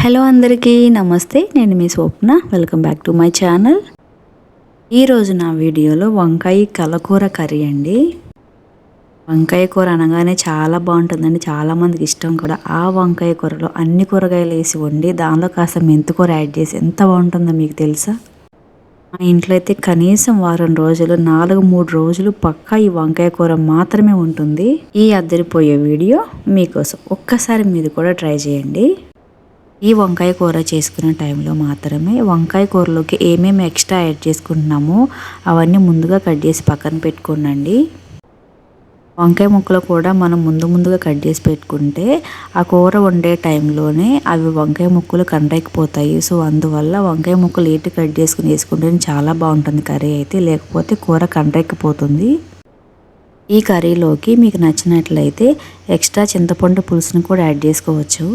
Hello అందరికీ నమస్తే. నేను మీ Swapna. Welcome back to my channel. ఈరోజు నా వీడియోలో వంకాయ కలకూర కర్రీ అండి. వంకాయ కూర అనగానే చాలా బాగుంటుందండి, చాలామందికి ఇష్టం కూడా. ఆ వంకాయ కూరలో అన్ని కూరగాయలు వేసి వండి దానిలో కాస్త మెంతికూర యాడ్ చేసి ఎంత బాగుంటుందో మీకు తెలుసా? మా ఇంట్లో అయితే కనీసం వారం రోజులు 3 రోజులు పక్కా ఈ వంకాయ కూర మాత్రమే ఉంటుంది. ఈ అద్దరిపోయే వీడియో మీకోసం. ఒక్కసారి మీరు కూడా ట్రై చేయండి. ఈ వంకాయ కూర చేసుకునే టైంలో మాత్రమే వంకాయ కూరలోకి ఏమేమి ఎక్స్ట్రా యాడ్ చేసుకుంటున్నామో అవన్నీ ముందుగా కట్ చేసి పక్కన పెట్టుకోండి. వంకాయ ముక్కలు కూడా మనం ముందుగా కట్ చేసి పెట్టుకుంటే ఆ కూర వండే టైంలోనే అవి వంకాయ ముక్కలు కండైపోతాయి. సో అందువల్ల వంకాయ ముక్కలు ఏటి కట్ చేసుకుని వేసుకుంటే చాలా బాగుంటుంది కర్రీ అయితే, లేకపోతే కూర కండైపోతుంది. ఈ కర్రీలోకి మీకు నచ్చినట్లయితే ఎక్స్ట్రా చింతపండు పులుసుని కూడా యాడ్ చేసుకోవచ్చు.